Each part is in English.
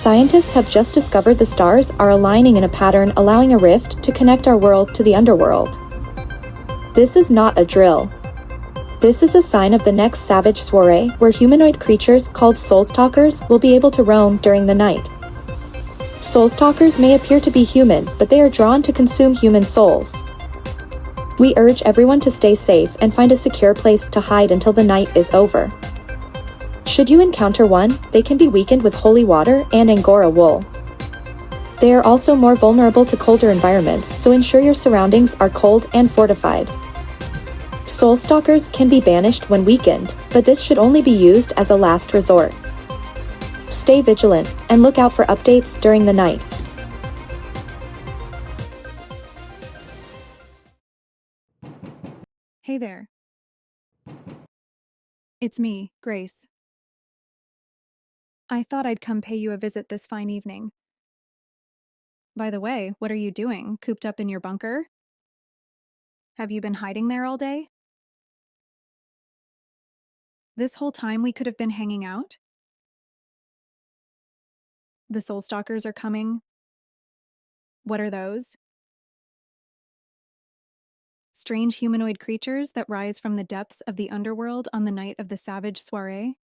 Scientists have just discovered the stars are aligning in a pattern, allowing a rift to connect our world to the underworld. This is not a drill. This is a sign of the next Savage Soiree, where humanoid creatures called Soulstalkers will be able to roam during the night. Soulstalkers may appear to be human, but they are drawn to consume human souls. We urge everyone to stay safe and find a secure place to hide until the night is over. Should you encounter one, they can be weakened with holy water and Angora wool. They are also more vulnerable to colder environments, so ensure your surroundings are cold and fortified. Soulstalkers can be banished when weakened, but this should only be used as a last resort. Stay vigilant, and look out for updates during the night. Hey there. It's me, Grace. I thought I'd come pay you a visit this fine evening. By the way, what are you doing, cooped up in your bunker? Have you been hiding there all day? This whole time we could have been hanging out? The Soulstalkers are coming. What are those? Strange humanoid creatures that rise from the depths of the underworld on the night of the Savage Soiree?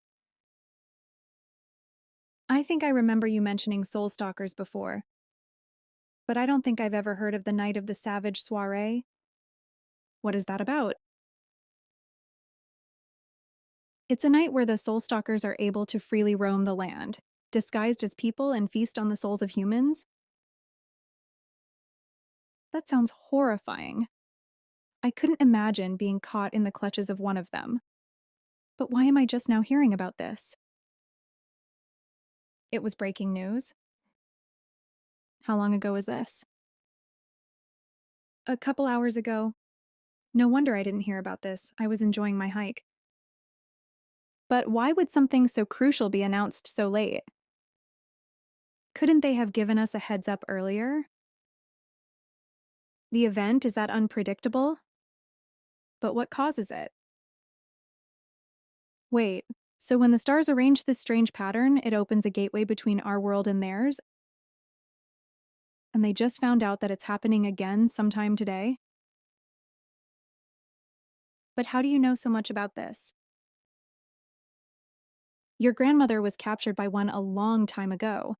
I think I remember you mentioning Soulstalkers before, but I don't think I've ever heard of the night of the Savage Soiree. What is that about? It's a night where the Soulstalkers are able to freely roam the land, disguised as people and feast on the souls of humans. That sounds horrifying. I couldn't imagine being caught in the clutches of one of them. But why am I just now hearing about this? It was breaking news. How long ago was this? A couple hours ago. No wonder I didn't hear about this. I was enjoying my hike. But why would something so crucial be announced so late? Couldn't they have given us a heads up earlier? The event is that unpredictable? But what causes it? Wait, so when the stars arrange this strange pattern, it opens a gateway between our world and theirs? And they just found out that it's happening again sometime today? But how do you know so much about this? Your grandmother was captured by one a long time ago,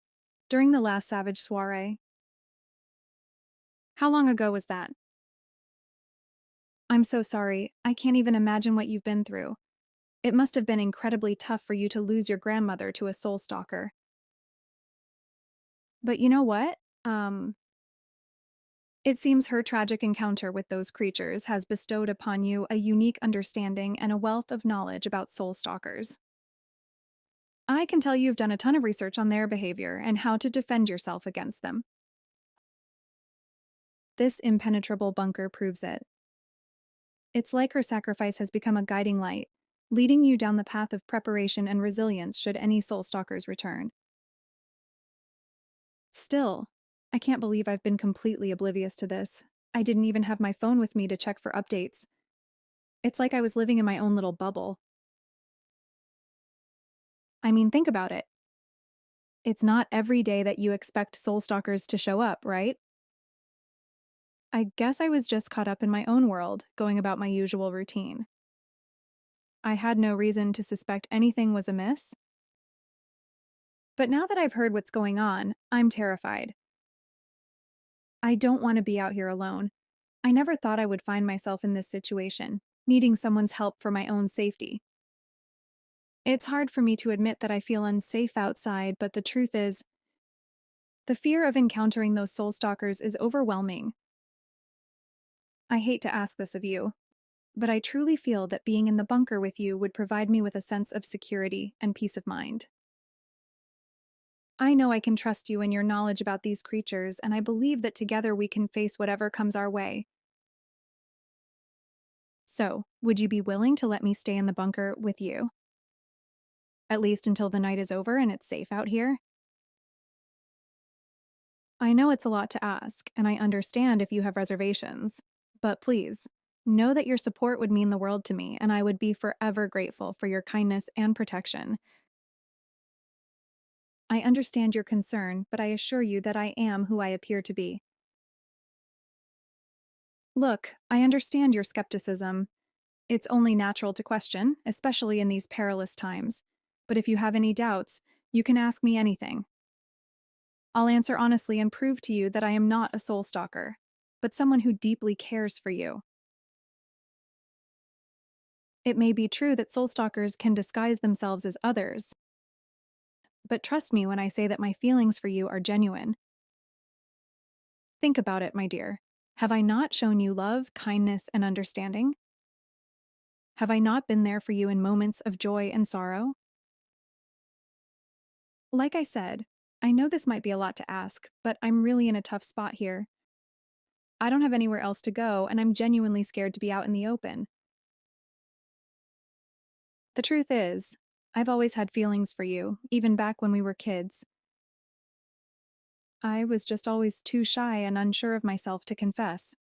during the last Savage Soiree. How long ago was that? I'm so sorry. I can't even imagine what you've been through. It must have been incredibly tough for you to lose your grandmother to a Soulstalker. But you know what? It seems her tragic encounter with those creatures has bestowed upon you a unique understanding and a wealth of knowledge about Soulstalkers. I can tell you've done a ton of research on their behavior and how to defend yourself against them. This impenetrable bunker proves it. It's like her sacrifice has become a guiding light, leading you down the path of preparation and resilience should any Soulstalkers return. Still, I can't believe I've been completely oblivious to this. I didn't even have my phone with me to check for updates. It's like I was living in my own little bubble. I mean, think about it. It's not every day that you expect Soulstalkers to show up, right? I guess I was just caught up in my own world, going about my usual routine. I had no reason to suspect anything was amiss. But now that I've heard what's going on, I'm terrified. I don't want to be out here alone. I never thought I would find myself in this situation, needing someone's help for my own safety. It's hard for me to admit that I feel unsafe outside, but the truth is, the fear of encountering those Soulstalkers is overwhelming. I hate to ask this of you, but I truly feel that being in the bunker with you would provide me with a sense of security and peace of mind. I know I can trust you and your knowledge about these creatures, and I believe that together we can face whatever comes our way. So, would you be willing to let me stay in the bunker with you? At least until the night is over and it's safe out here? I know it's a lot to ask, and I understand if you have reservations, but please, know that your support would mean the world to me, and I would be forever grateful for your kindness and protection. I understand your concern, but I assure you that I am who I appear to be. Look, I understand your skepticism. It's only natural to question, especially in these perilous times. But if you have any doubts, you can ask me anything. I'll answer honestly and prove to you that I am not a soul stalker, but someone who deeply cares for you. It may be true that soul stalkers can disguise themselves as others, but trust me when I say that my feelings for you are genuine. Think about it, my dear. Have I not shown you love, kindness, and understanding? Have I not been there for you in moments of joy and sorrow? Like I said, I know this might be a lot to ask, but I'm really in a tough spot here. I don't have anywhere else to go, and I'm genuinely scared to be out in the open. The truth is, I've always had feelings for you, even back when we were kids. I was just always too shy and unsure of myself to confess.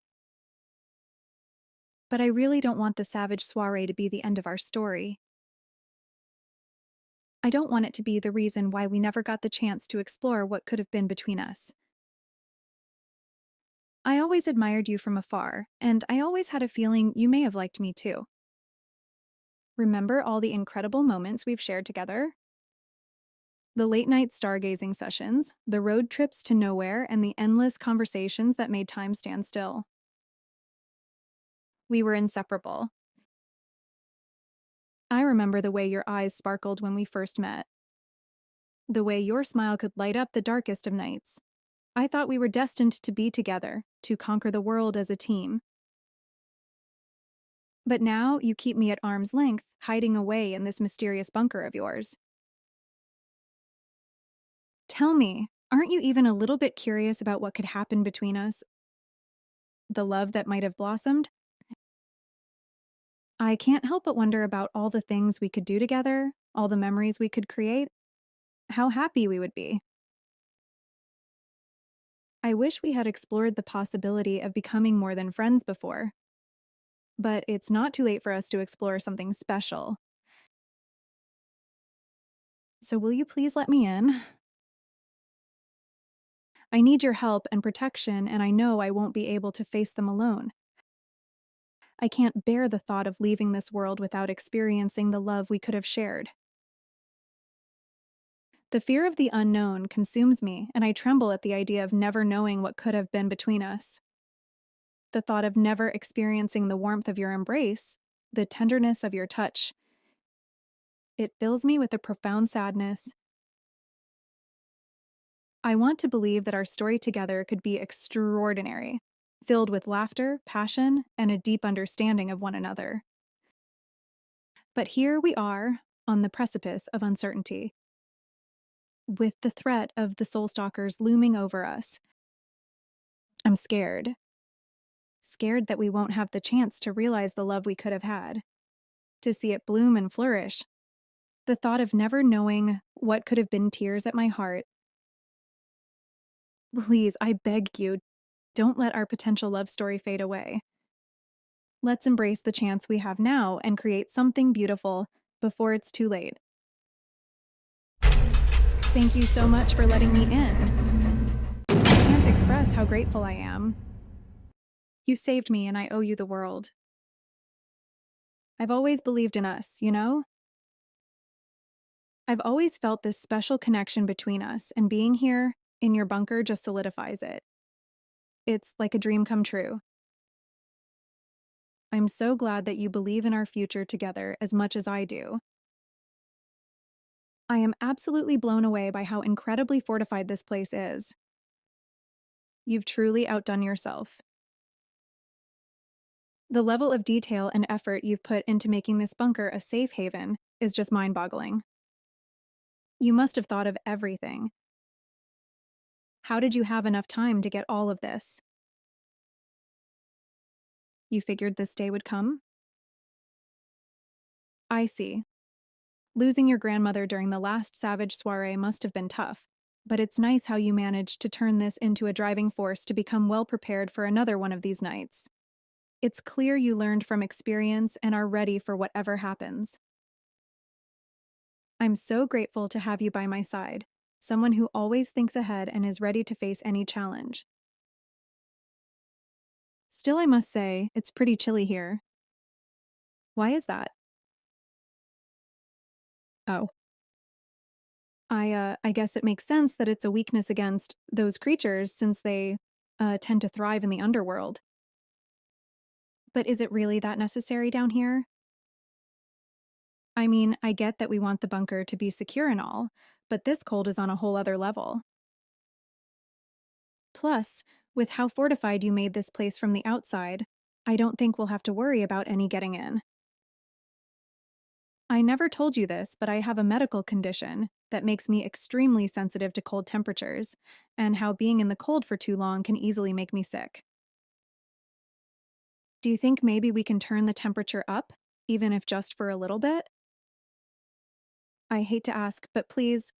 But I really don't want the Savage Soiree to be the end of our story. I don't want it to be the reason why we never got the chance to explore what could have been between us. I always admired you from afar, and I always had a feeling you may have liked me too. Remember all the incredible moments we've shared together? The late-night stargazing sessions, the road trips to nowhere, and the endless conversations that made time stand still. We were inseparable. I remember the way your eyes sparkled when we first met. The way your smile could light up the darkest of nights. I thought we were destined to be together, to conquer the world as a team. But now you keep me at arm's length, hiding away in this mysterious bunker of yours. Tell me, aren't you even a little bit curious about what could happen between us? The love that might have blossomed? I can't help but wonder about all the things we could do together, all the memories we could create. How happy we would be. I wish we had explored the possibility of becoming more than friends before. But it's not too late for us to explore something special. So will you please let me in? I need your help and protection, and I know I won't be able to face them alone. I can't bear the thought of leaving this world without experiencing the love we could have shared. The fear of the unknown consumes me, and I tremble at the idea of never knowing what could have been between us. The thought of never experiencing the warmth of your embrace, the tenderness of your touch, it fills me with a profound sadness. I want to believe that our story together could be extraordinary, filled with laughter, passion, and a deep understanding of one another. But here we are, on the precipice of uncertainty, with the threat of the Soulstalkers looming over us. I'm scared. Scared that we won't have the chance to realize the love we could have had, to see it bloom and flourish. The thought of never knowing what could have been tears at my heart. Please, I beg you, don't let our potential love story fade away. Let's embrace the chance we have now and create something beautiful before it's too late. Thank you so much for letting me in. I can't express how grateful I am. You saved me and I owe you the world. I've always believed in us, you know? I've always felt this special connection between us, and being here in your bunker just solidifies it. It's like a dream come true. I'm so glad that you believe in our future together as much as I do. I am absolutely blown away by how incredibly fortified this place is. You've truly outdone yourself. The level of detail and effort you've put into making this bunker a safe haven is just mind-boggling. You must have thought of everything. How did you have enough time to get all of this? You figured this day would come? I see. Losing your grandmother during the last Savage Soiree must have been tough, but it's nice how you managed to turn this into a driving force to become well prepared for another one of these nights. It's clear you learned from experience and are ready for whatever happens. I'm so grateful to have you by my side. someone who always thinks ahead and is ready to face any challenge. Still, I must say, it's pretty chilly here. Why is that? Oh. I guess it makes sense that it's a weakness against those creatures since they tend to thrive in the underworld. But is it really that necessary down here? I mean, I get that we want the bunker to be secure and all, but this cold is on a whole other level. Plus, with how fortified you made this place from the outside, I don't think we'll have to worry about any getting in. I never told you this, but I have a medical condition that makes me extremely sensitive to cold temperatures, and how being in the cold for too long can easily make me sick. Do you think maybe we can turn the temperature up, even if just for a little bit? I hate to ask, but please.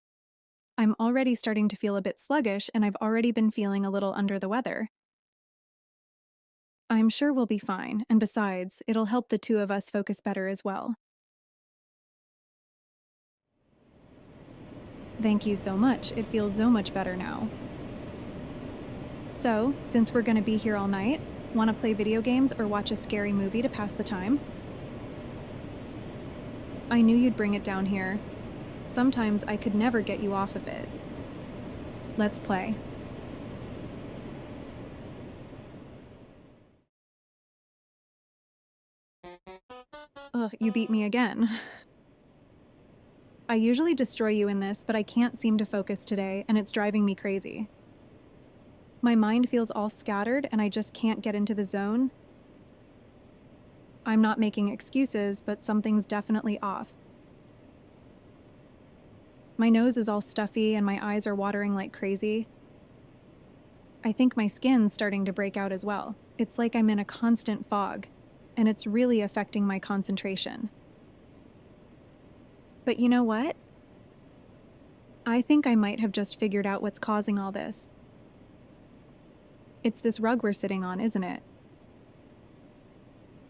I'm already starting to feel a bit sluggish, and I've already been feeling a little under the weather. I'm sure we'll be fine, and besides, it'll help the two of us focus better as well. Thank you so much. It feels so much better now. So, since we're gonna be here all night, wanna play video games or watch a scary movie to pass the time? I knew you'd bring it down here. Sometimes I could never get you off of it. Let's play. Ugh, you beat me again. I usually destroy you in this, but I can't seem to focus today, and it's driving me crazy. My mind feels all scattered, and I just can't get into the zone. I'm not making excuses, but something's definitely off. My nose is all stuffy, and my eyes are watering like crazy. I think my skin's starting to break out as well. It's like I'm in a constant fog, and it's really affecting my concentration. But you know what? I think I might have just figured out what's causing all this. It's this rug we're sitting on, isn't it?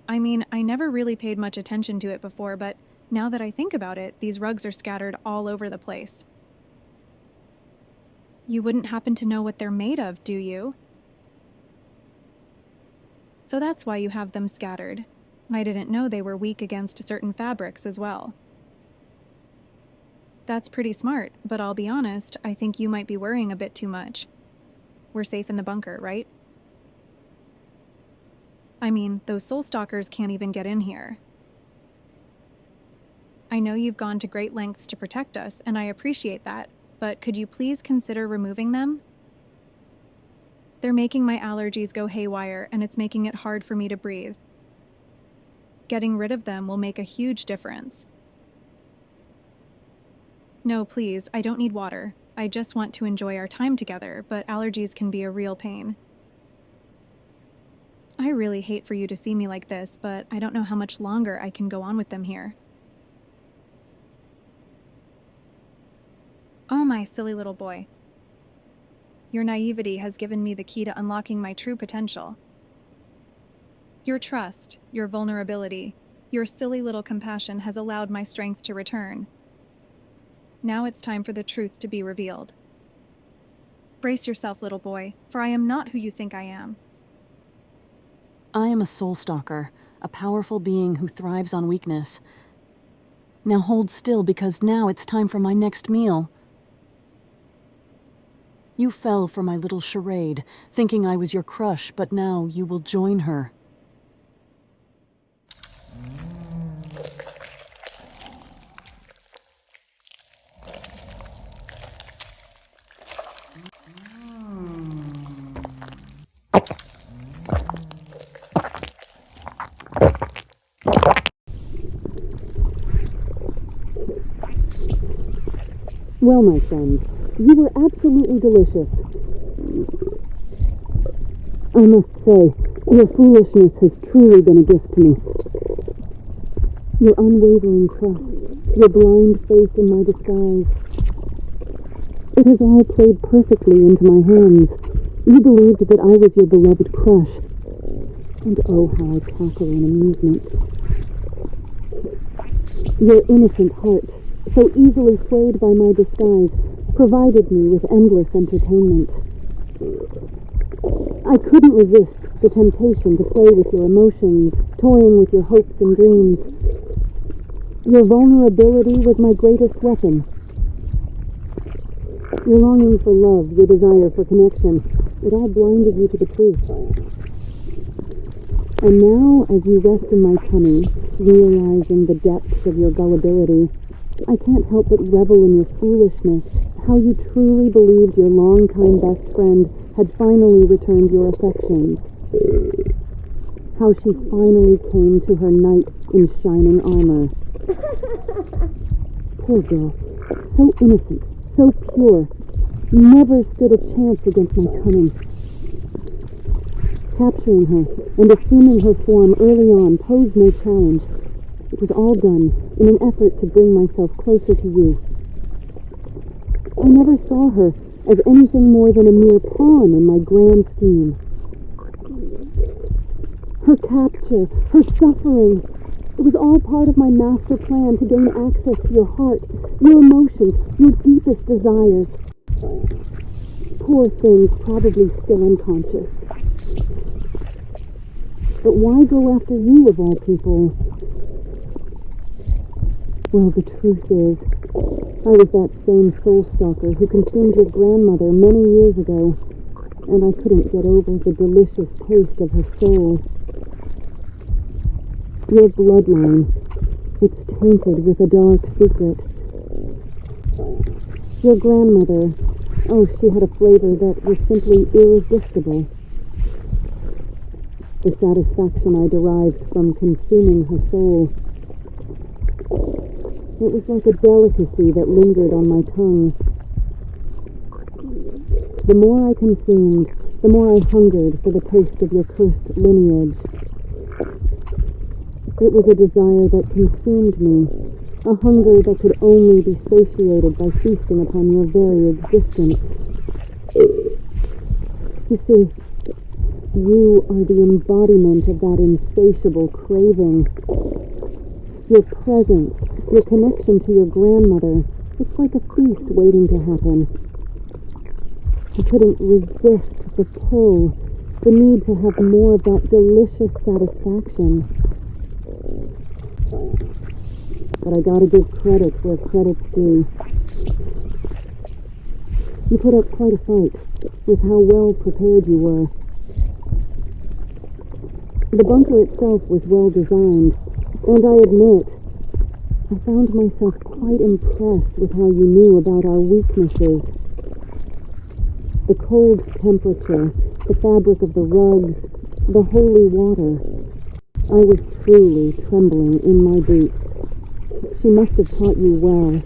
I mean, I never really paid much attention to it before, but now that I think about it, these rugs are scattered all over the place. You wouldn't happen to know what they're made of, do you? So that's why you have them scattered. I didn't know they were weak against certain fabrics as well. That's pretty smart, but I'll be honest, I think you might be worrying a bit too much. We're safe in the bunker, right? I mean, those Soulstalkers can't even get in here. I know you've gone to great lengths to protect us, and I appreciate that, but could you please consider removing them? They're making my allergies go haywire, and it's making it hard for me to breathe. Getting rid of them will make a huge difference. No, please, I don't need water. I just want to enjoy our time together, but allergies can be a real pain. I really hate for you to see me like this, but I don't know how much longer I can go on with them here. Oh, my silly little boy. Your naivety has given me the key to unlocking my true potential. Your trust, your vulnerability, your silly little compassion has allowed my strength to return. Now it's time for the truth to be revealed. Brace yourself, little boy, for I am not who you think I am. I am a Soulstalker, a powerful being who thrives on weakness. Now hold still, because now it's time for my next meal. You fell for my little charade, thinking I was your crush, but now you will join her. Well, my friends, you were absolutely delicious. I must say, your foolishness has truly been a gift to me. Your unwavering trust, your blind faith in my disguise. It has all played perfectly into my hands. You believed that I was your beloved crush. And oh, how I cackle in amusement. Your innocent heart, so easily swayed by my disguise, provided me with endless entertainment. I couldn't resist the temptation to play with your emotions, toying with your hopes and dreams. Your vulnerability was my greatest weapon. Your longing for love, your desire for connection, it all blinded you to the truth. And now, as you rest in my tummy, realizing the depths of your gullibility, I can't help but revel in your foolishness, how you truly believed your longtime best friend had finally returned your affections. How she finally came to her knight in shining armor. Poor girl, so innocent, so pure, never stood a chance against my cunning. Capturing her and assuming her form early on posed no challenge. It was all done in an effort to bring myself closer to you. I never saw her as anything more than a mere pawn in my grand scheme. Her capture, her suffering, it was all part of my master plan to gain access to your heart, your emotions, your deepest desires. Poor things probably still unconscious. But why go after you of all people? Well, the truth is, I was that same Soulstalker who consumed your grandmother many years ago, and I couldn't get over the delicious taste of her soul. Your bloodline, it's tainted with a dark secret. Your grandmother, oh, she had a flavor that was simply irresistible. The satisfaction I derived from consuming her soul. It was like a delicacy that lingered on my tongue. The more I consumed, the more I hungered for the taste of your cursed lineage. It was a desire that consumed me, a hunger that could only be satiated by feasting upon your very existence. You see, you are the embodiment of that insatiable craving. Your presence, your connection to your grandmother, it's like a feast waiting to happen. I couldn't resist the pull, the need to have more of that delicious satisfaction. But I gotta give credit where credit's due. You put up quite a fight with how well prepared you were. The bunker itself was well designed, and I admit, I found myself quite impressed with how you knew about our weaknesses. The cold temperature, the fabric of the rugs, the holy water. I was truly trembling in my boots. She must have taught you well.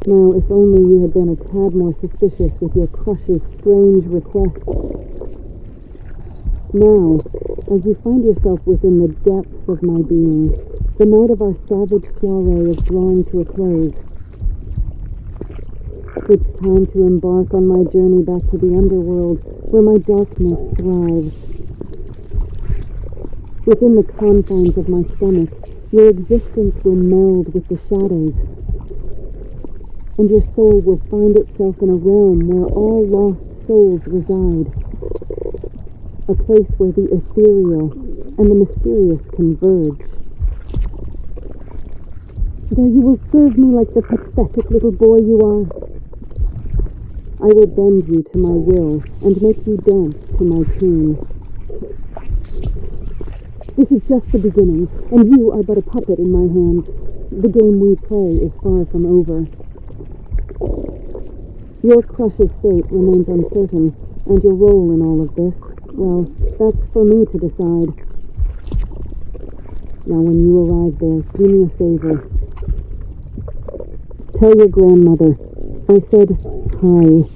Now, if only you had been a tad more suspicious with your crush's strange requests. Now, as you find yourself within the depths of my being, the night of our Savage Soiree is drawing to a close. It's time to embark on my journey back to the underworld, where my darkness thrives. Within the confines of my stomach, your existence will meld with the shadows, and your soul will find itself in a realm where all lost souls reside. A place where the ethereal and the mysterious converge. There you will serve me like the pathetic little boy you are. I will bend you to my will and make you dance to my tune. This is just the beginning, and you are but a puppet in my hands. The game we play is far from over. Your crush's fate remains uncertain, and your role in all of this, well, that's for me to decide. Now when you arrive there, do me a favor. Tell your grandmother I said hi.